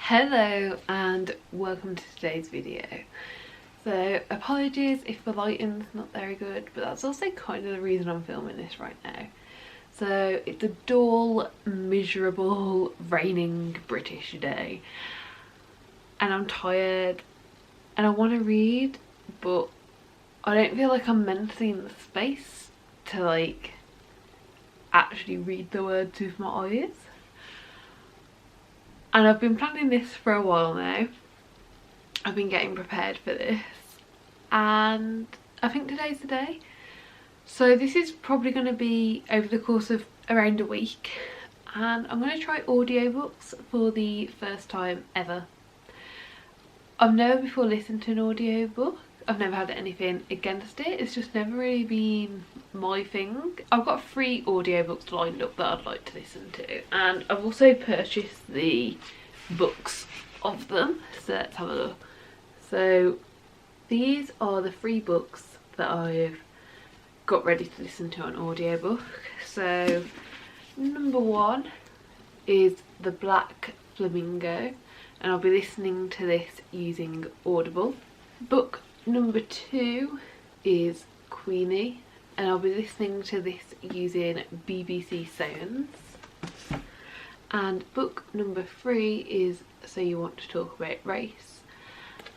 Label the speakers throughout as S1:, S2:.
S1: Hello and welcome to today's video. So apologies if the lighting's not very good, but that's also kind of the reason I'm filming this right now. So it's a dull, miserable, raining British day and I'm tired and I want to read, but I don't feel like I'm mentally in the space to actually read the words with my eyes. And I've been planning this for a while now. I've been getting prepared for this and I think today's the day. So this is probably going to be over the course of around a week and I'm going to try audiobooks for the first time ever. I've never before listened to an audiobook. I've never had anything against it. It's just never really been my thing. I've got 3 audiobooks lined up that I'd like to listen to, and I've also purchased the books of them, so let's have a look. So these are the 3 books that I've got ready to listen to on audiobook. So number 1 is The Black Flamingo, and I'll be listening to this using Audible. Book number 2 is Queenie, and I'll be listening to this using BBC Sounds. And book number 3 is So You Want to Talk About Race,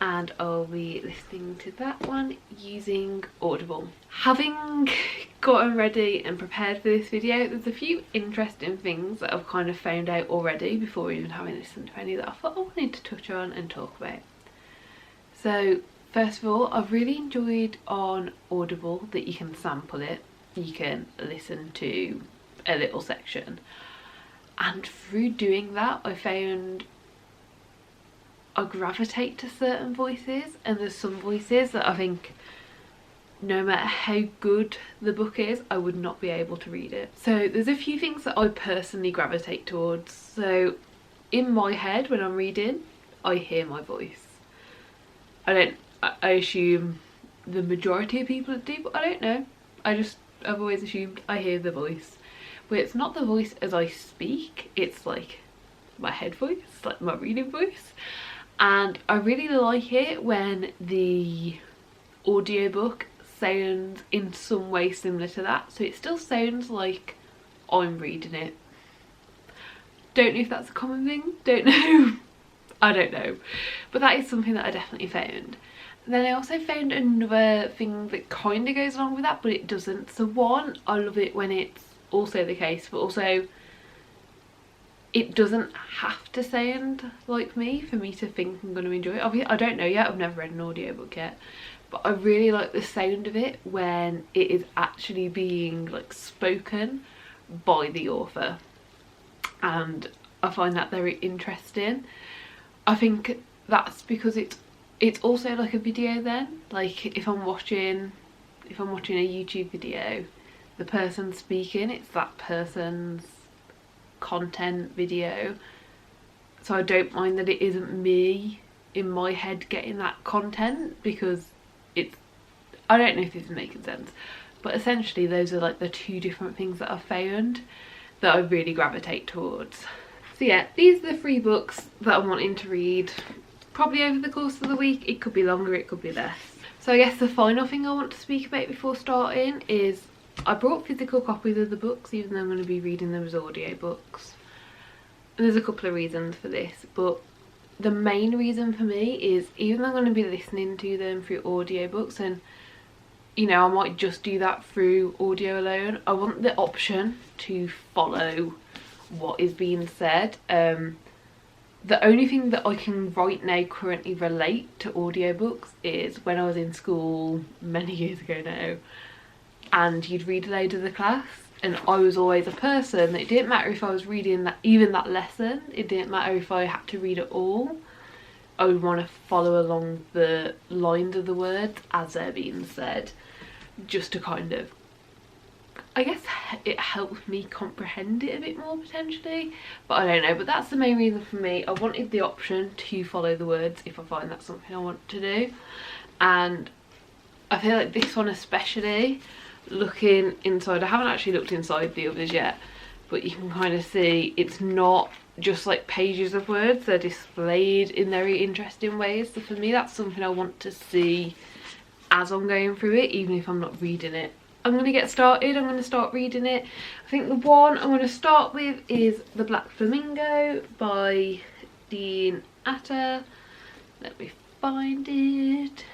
S1: and I'll be listening to that one using Audible. Having gotten ready and prepared for this video, there's a few interesting things that I've kind of found out already before even having listened to any that I thought I wanted to touch on and talk about. So first of all, I've really enjoyed on Audible that you can sample it, you can listen to a little section, and through doing that I found I gravitate to certain voices, and there's some voices that I think no matter how good the book is I would not be able to read it. So there's a few things that I personally gravitate towards. So in my head when I'm reading I hear my voice. I assume the majority of people do, but I don't know. I've always assumed I hear the voice. But it's not the voice as I speak, it's like my head voice, like my reading voice. And I really like it when the audiobook sounds in some way similar to that. So it still sounds like I'm reading it. Don't know if that's a common thing, don't know. I don't know. But that is something that I definitely found. And then I also found another thing that kind of goes along with that, but it doesn't. So one, I love it when it's also the case, but also it doesn't have to sound like me for me to think I'm going to enjoy it. Obviously, I don't know yet, I've never read an audiobook yet, but I really like the sound of it when it is actually being like spoken by the author, and I find that very interesting. I think that's because it's also like a video then. Like if I'm watching a YouTube video, the person speaking, it's that person's content video. So I don't mind that it isn't me in my head getting that content, because I don't know if this is making sense, but essentially those are like the 2 different things that I've found that I really gravitate towards. So yeah, these are the 3 books that I'm wanting to read probably over the course of the week. It could be longer, it could be less. So I guess the final thing I want to speak about before starting is I brought physical copies of the books, even though I'm going to be reading them as audiobooks. And there's a couple of reasons for this, but the main reason for me is even though I'm going to be listening to them through audiobooks, and you know I might just do that through audio alone, I want the option to follow what is being said. The only thing that I can right now currently relate to audiobooks is when I was in school many years ago now, and you'd read aloud to the class, and I was always a person that it didn't matter if I was reading that lesson, it didn't matter if I had to read it all, I would want to follow along the lines of the words as they're being said, just to kind of, I guess it helps me comprehend it a bit more potentially, but I don't know. But that's the main reason for me. I wanted the option to follow the words if I find that's something I want to do, and I feel like this one especially, looking inside, I haven't actually looked inside the others yet, but you can kind of see it's not just like pages of words. They're displayed in very interesting ways. So for me, that's something I want to see as I'm going through it, even if I'm not reading it. I'm going to get started. I'm going to start reading it. I think the one I'm going to start with is The Black Flamingo by h.eather. Let me find it.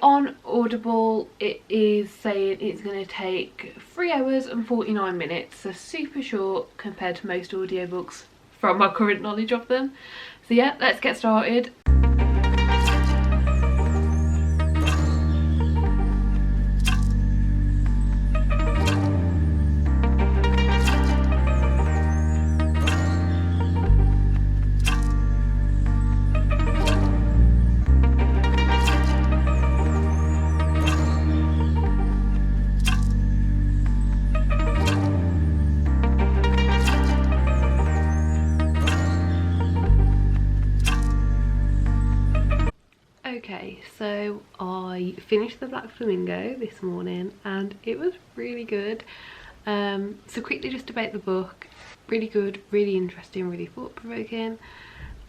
S1: On Audible, it is saying it's going to take 3 hours and 49 minutes, so super short compared to most audiobooks from my current knowledge of them. So yeah, let's get started. Okay, so I finished The Black Flamingo this morning and it was really good. So quickly just about the book, really good, really interesting, really thought-provoking,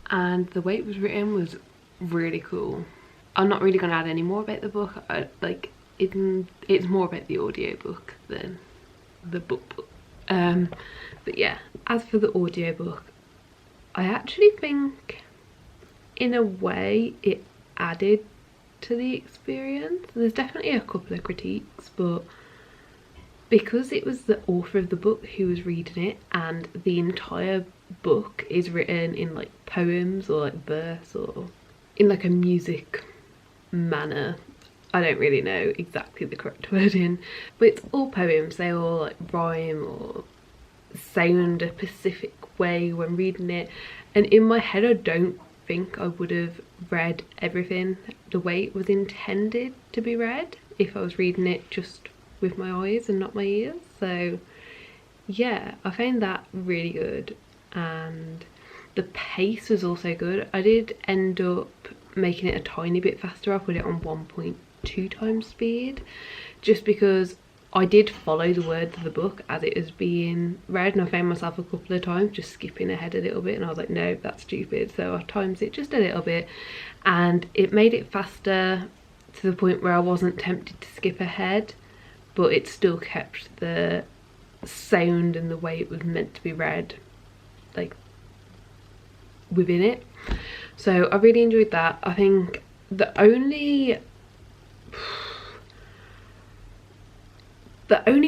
S1: and the way it was written was really cool. I'm not really going to add any more about the book. It's more about the audiobook than the book. But yeah, as for the audiobook, I actually think in a way it added to the experience. There's definitely a couple of critiques, but because it was the author of the book who was reading it, and the entire book is written in like poems or like verse or in like a music manner. I don't really know exactly the correct wording, but it's all poems. They all like rhyme or sound a specific way when reading it, and in my head I don't think I would have read everything the way it was intended to be read if I was reading it just with my eyes and not my ears. So yeah, I found that really good, and the pace was also good. I did end up making it a tiny bit faster. I put it on 1.2 times speed just because I did follow the words of the book as it was being read, and I found myself a couple of times just skipping ahead a little bit, and I was like, no, that's stupid. So I timed it just a little bit and it made it faster to the point where I wasn't tempted to skip ahead, but it still kept the sound and the way it was meant to be read like within it. So I really enjoyed that. I think the only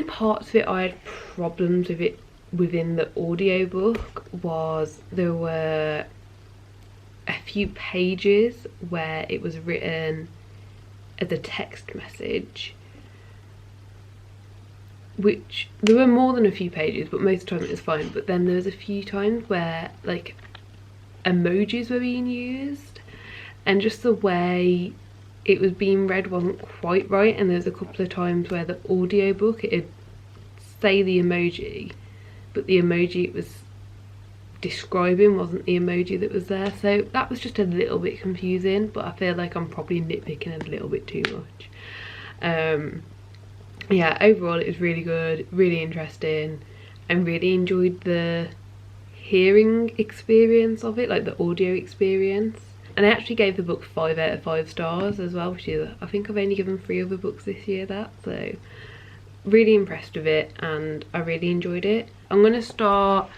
S1: parts of it I had problems with it within the audiobook was there were a few pages where it was written as a text message, which there were more than a few pages, but most of the time it was fine. But then there was a few times where like emojis were being used, and just the way it was being read wasn't quite right. And there's a couple of times where the audiobook it'd say the emoji, but the emoji it was describing wasn't the emoji that was there. So that was just a little bit confusing, but I feel like I'm probably nitpicking a little bit too much. Yeah, overall it was really good, really interesting, and really enjoyed the hearing experience of it, like the audio experience. And I actually gave the book 5 out of 5 stars as well, which is, I think I've only given 3 other books this year that, so really impressed with it and I really enjoyed it. I'm going to start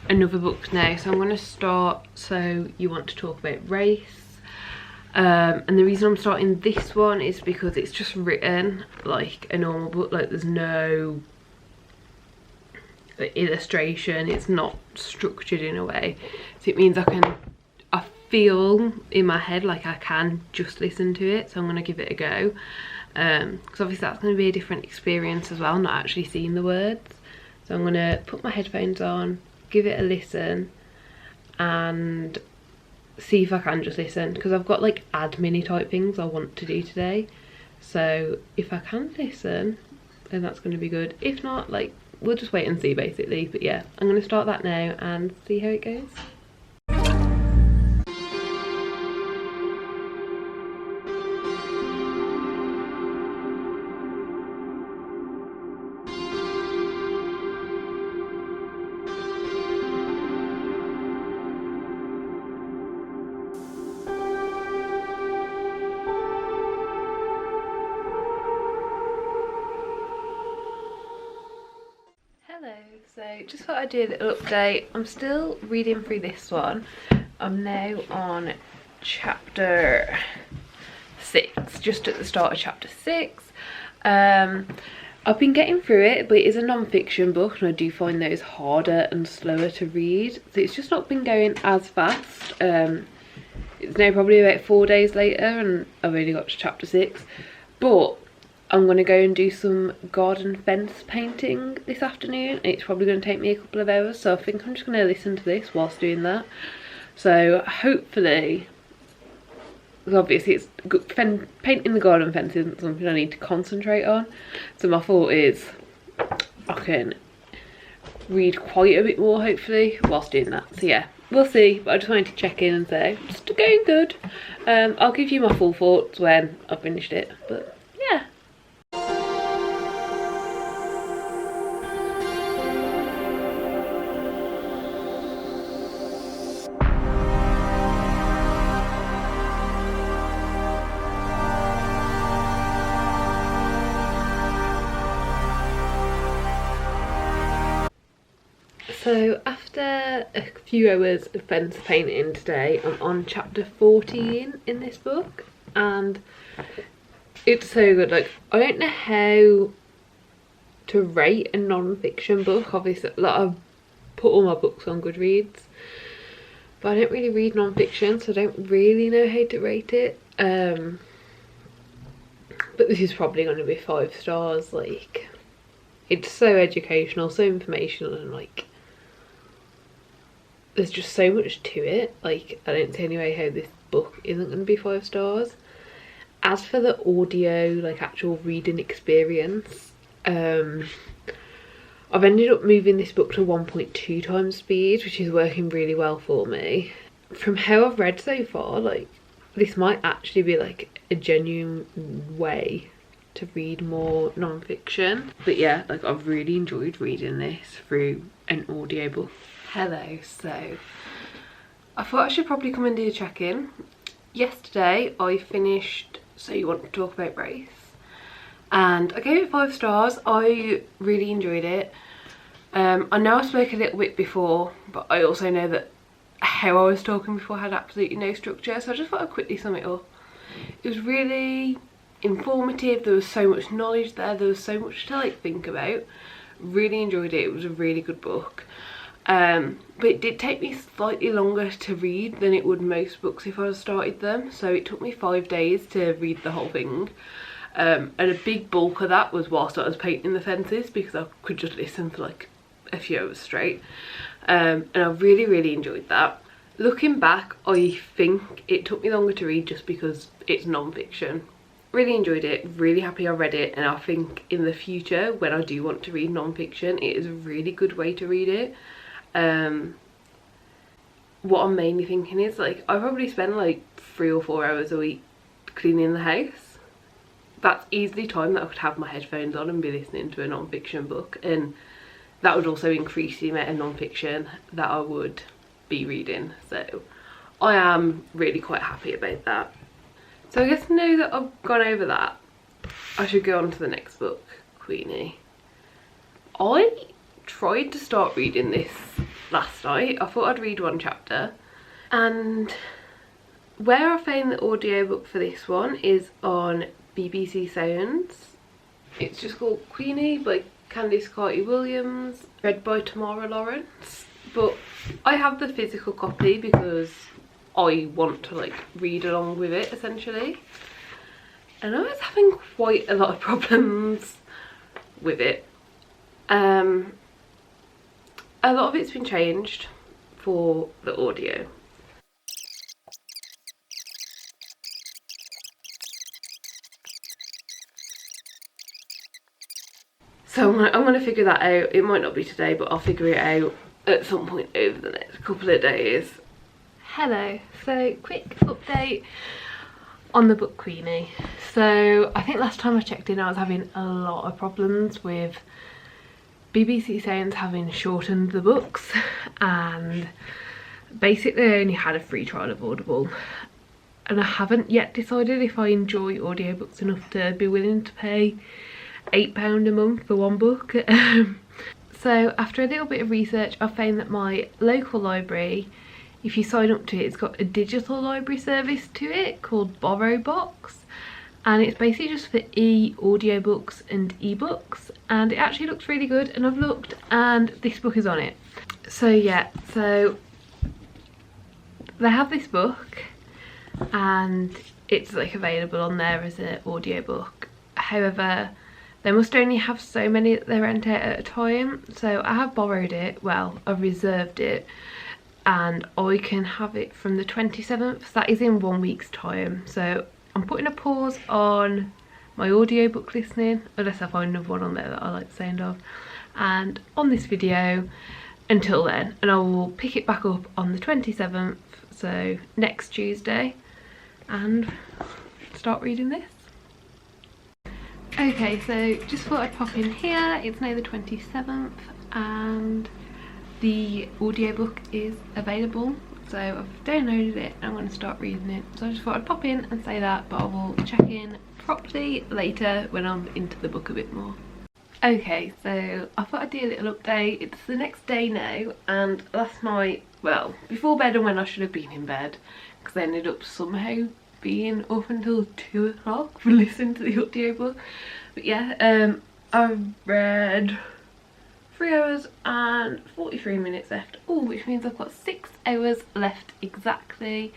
S1: another book now, so I'm going to start So You Want to Talk About Race, and the reason I'm starting this one is because it's just written like a normal book, like there's no illustration, it's not structured in a way, so it means I feel in my head like I can just listen to it. So I'm going to give it a go, because obviously that's going to be a different experience as well, not actually seeing the words. So I'm going to put my headphones on, give it a listen and see if I can just listen, because I've got like admin type things I want to do today. So if I can listen, then that's going to be good. If not, like we'll just wait and see basically. But yeah, I'm going to start that now and see how it goes. just thought I'd do a little update. I'm still reading through this one. I'm now on chapter 6, just at the start of chapter 6. I've been getting through it, but it is a non-fiction book and I do find those harder and slower to read. So it's just not been going as fast. It's now probably about 4 days later and I've only got to chapter 6. But I'm going to go and do some garden fence painting this afternoon. It's probably going to take me a couple of hours, so I think I'm just going to listen to this whilst doing that. So hopefully, because obviously it's good, painting the garden fence isn't something I need to concentrate on. So my thought is I can read quite a bit more hopefully whilst doing that. So yeah, we'll see, but I just wanted to check in and say it's going good. I'll give you my full thoughts when I've finished it, but yeah. So after a few hours of fence painting today, I'm on chapter 14 in this book and it's so good. Like, I don't know how to rate a non-fiction book. Obviously, like, I've put all my books on Goodreads, but I don't really read non-fiction, so I don't really know how to rate it. But this is probably going to be 5 stars. Like, it's so educational, so informational, and like there's just so much to it. Like, I don't see any way how this book isn't going to be 5 stars. As for the audio, like actual reading experience, I've ended up moving this book to 1.2 times speed, which is working really well for me. From how I've read so far, like, this might actually be like a genuine way to read more non-fiction. But yeah, like, I've really enjoyed reading this through an audiobook. Hello, so I thought I should probably come and do a check-in. Yesterday I finished So You Want to Talk About Race and I gave it 5 stars. I really enjoyed it. I know I spoke a little bit before, but I also know that how I was talking before had absolutely no structure, so I just thought I'd quickly sum it up. It was really informative, there was so much knowledge there was so much to like think about. Really enjoyed it. It was a really good book. But it did take me slightly longer to read than it would most books if I started them, so it took me 5 days to read the whole thing, and a big bulk of that was whilst I was painting the fences because I could just listen for like a few hours straight, and I really enjoyed that. Looking back, I think it took me longer to read just because it's non-fiction. Really enjoyed it, really happy I read it, and I think in the future when I do want to read non-fiction, it is a really good way to read it. What I'm mainly thinking is, like, I probably spend like 3 or 4 hours a week cleaning the house. That's easily time that I could have my headphones on and be listening to a non-fiction book, and that would also increase the amount of non-fiction that I would be reading. So I am really quite happy about that. So I guess now that I've gone over that, I should go on to the next book, Queenie. I tried to start reading this last night. I thought I'd read 1 chapter, and where I found the audiobook for this one is on BBC Sounds. It's just called Queenie by Candice Carty-Williams, read by Tamara Lawrence. But I have the physical copy because I want to like read along with it essentially, and I was having quite a lot of problems with it. A lot of it's been changed for the audio. So I'm gonna figure that out. It might not be today, but I'll figure it out at some point over the next couple of days. Hello, so quick update on the book Queenie. So I think last time I checked in I was having a lot of problems with BBC Sounds having shortened the books, and basically I only had a free trial of Audible, and I haven't yet decided if I enjoy audiobooks enough to be willing to pay £8 a month for 1 book. So after a little bit of research, I found that my local library, if you sign up to it, it's got a digital library service to it called Borrow Box, and it's basically just for audiobooks and ebooks, and it actually looks really good, and I've looked and this book is on it. So yeah, so they have this book and it's like available on there as an audiobook. However, they must only have so many that they rent out at a time, so I have borrowed it, well, I've reserved it, and I can have it from the 27th. That is in 1 week's time, so I'm putting a pause on my audiobook listening, unless I find another one on there that I like the sound of, and on this video until then, and I will pick it back up on the 27th, so next Tuesday, and start reading this. Okay, so just thought I'd pop in here. It's now the 27th and the audiobook is available, so I've downloaded it and I'm going to start reading it. So I just thought I'd pop in and say that, but I will check in properly later when I'm into the book a bit more. Okay, so I thought I'd do a little update. It's the next day now, and last night, well, before bed and when I should have been in bed, because I ended up somehow being up until 2 o'clock for listening to the audiobook. But yeah, I've read 3 hours and 43 minutes left, which means I've got 6 hours left exactly,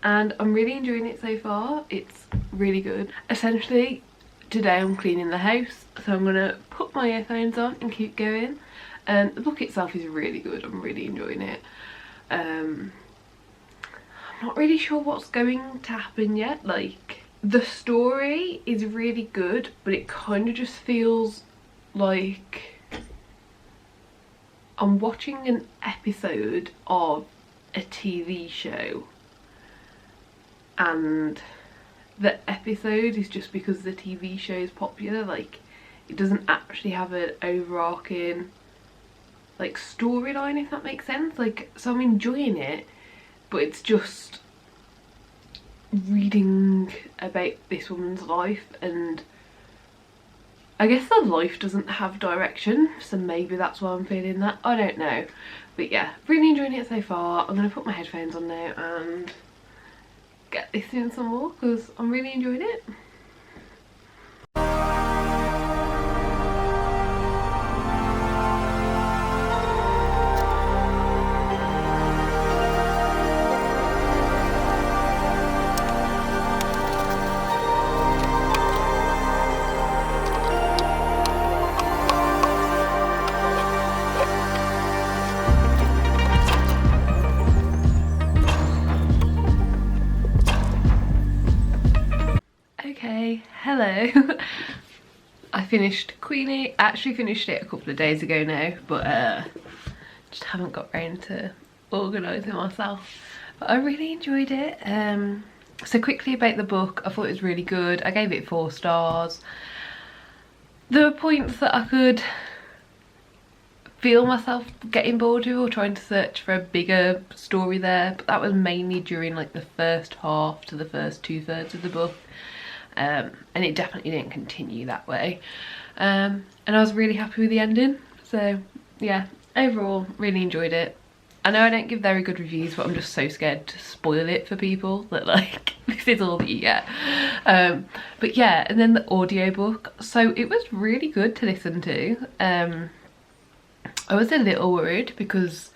S1: and I'm really enjoying it so far. It's really good. Essentially today I'm cleaning the house, so I'm gonna put my earphones on and keep going, and the book itself is really good. I'm really enjoying it. I'm not really sure what's going to happen yet. Like, the story is really good, but it kind of just feels like I'm watching an episode of a TV show, and the episode is just because the TV show is popular. Like, it doesn't actually have an overarching like storyline, if that makes sense. Like, so I'm enjoying it, but it's just reading about this woman's life, and I guess the life doesn't have direction, so maybe that's why I'm feeling that. I don't know, but yeah, really enjoying it so far. I'm gonna put my headphones on now and get this in some more because I'm really enjoying it. Okay, hello. I finished Queenie. I actually finished it a couple of days ago now, but just haven't got round to organising myself. But I really enjoyed it. So quickly about the book, I thought it was really good. I gave it 4 stars. There were points that I could feel myself getting bored with or trying to search for a bigger story there, but that was mainly during like the first half to the first 2/3 of the book. And it definitely didn't continue that way, and I was really happy with the ending. So yeah, overall really enjoyed it. I know I don't give very good reviews, but I'm just so scared to spoil it for people that like this is all that you get. But yeah, and then the audiobook, so it was really good to listen to. I was a little worried because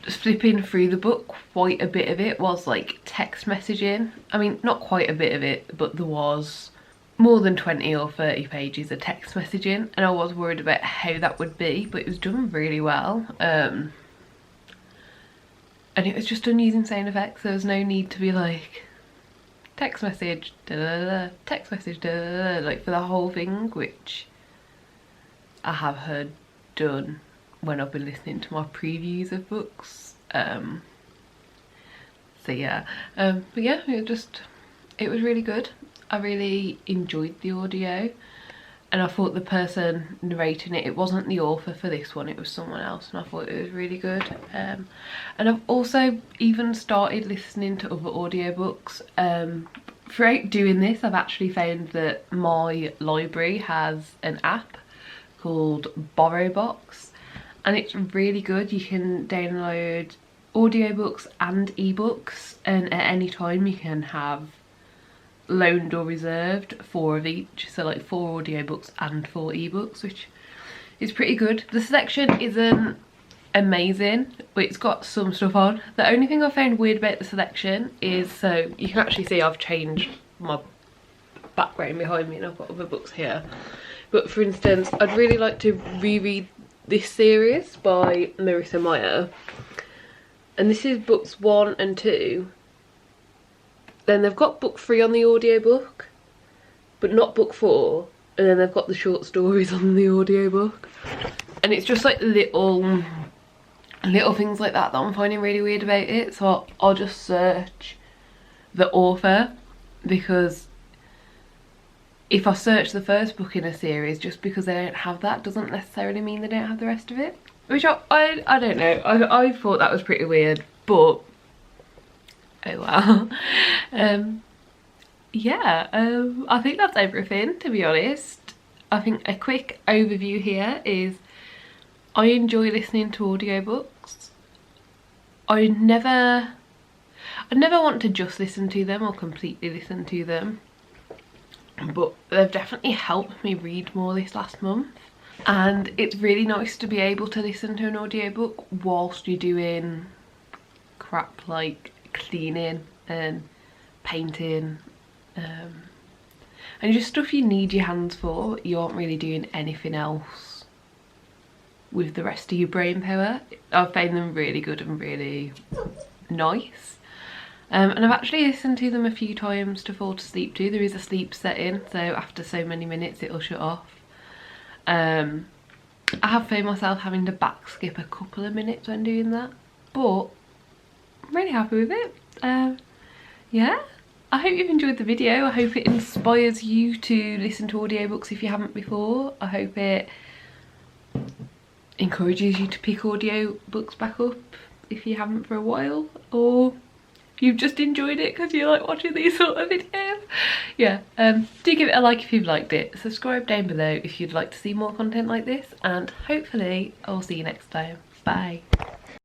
S1: flipping through the book, quite a bit of it was like text messaging. I mean, not quite a bit of it, but there was more than 20 or 30 pages of text messaging, and I was worried about how that would be, but it was done really well. And it was just done using sound effects. There was no need to be like text message, da da da, text message, da da da, like for the whole thing, which I have heard done when I've been listening to my previews of books. So yeah, but yeah, it was really good. I really enjoyed the audio, and I thought the person narrating it wasn't the author for this one, it was someone else, and I thought it was really good. And I've also even started listening to other audiobooks. Throughout doing this, I've actually found that my library has an app called Borrow Box, and it's really good. You can download audiobooks and ebooks, and at any time you can have loaned or reserved 4 of each, so like 4 audiobooks and 4 ebooks, which is pretty good. The selection isn't amazing, but it's got some stuff on. The only thing I found weird about the selection is, so you can actually see I've changed my background behind me and I've got other books here, but for instance I'd really like to reread this series by Marissa Meyer, and this is books 1 and 2. Then they've got book 3 on the audiobook but not book 4, and then they've got the short stories on the audiobook, and it's just like little things like that I'm finding really weird about it. So I'll just search the author, because if I search the first book in a series, just because they don't have that doesn't necessarily mean they don't have the rest of it, which I don't know. I thought that was pretty weird, but oh well. Yeah, I think that's everything, to be honest. I think a quick overview here is I enjoy listening to audiobooks. I never want to just listen to them or completely listen to them, but they've definitely helped me read more this last month, and it's really nice to be able to listen to an audiobook whilst you're doing crap like cleaning and painting, and just stuff you need your hands for. You aren't really doing anything else with the rest of your brain power. I've found them really good and really nice, and I've actually listened to them a few times to fall to sleep to. There is a sleep setting, so after so many minutes it'll shut off. I have found myself having to back skip a couple of minutes when doing that, but I'm really happy with it. Yeah, I hope you've enjoyed the video. I hope it inspires you to listen to audiobooks if you haven't before. I hope it encourages you to pick audiobooks back up if you haven't for a while, or you've just enjoyed it because you like watching these sort of videos. Yeah, do give it a like if you've liked it. Subscribe down below if you'd like to see more content like this, and hopefully I'll see you next time. Bye.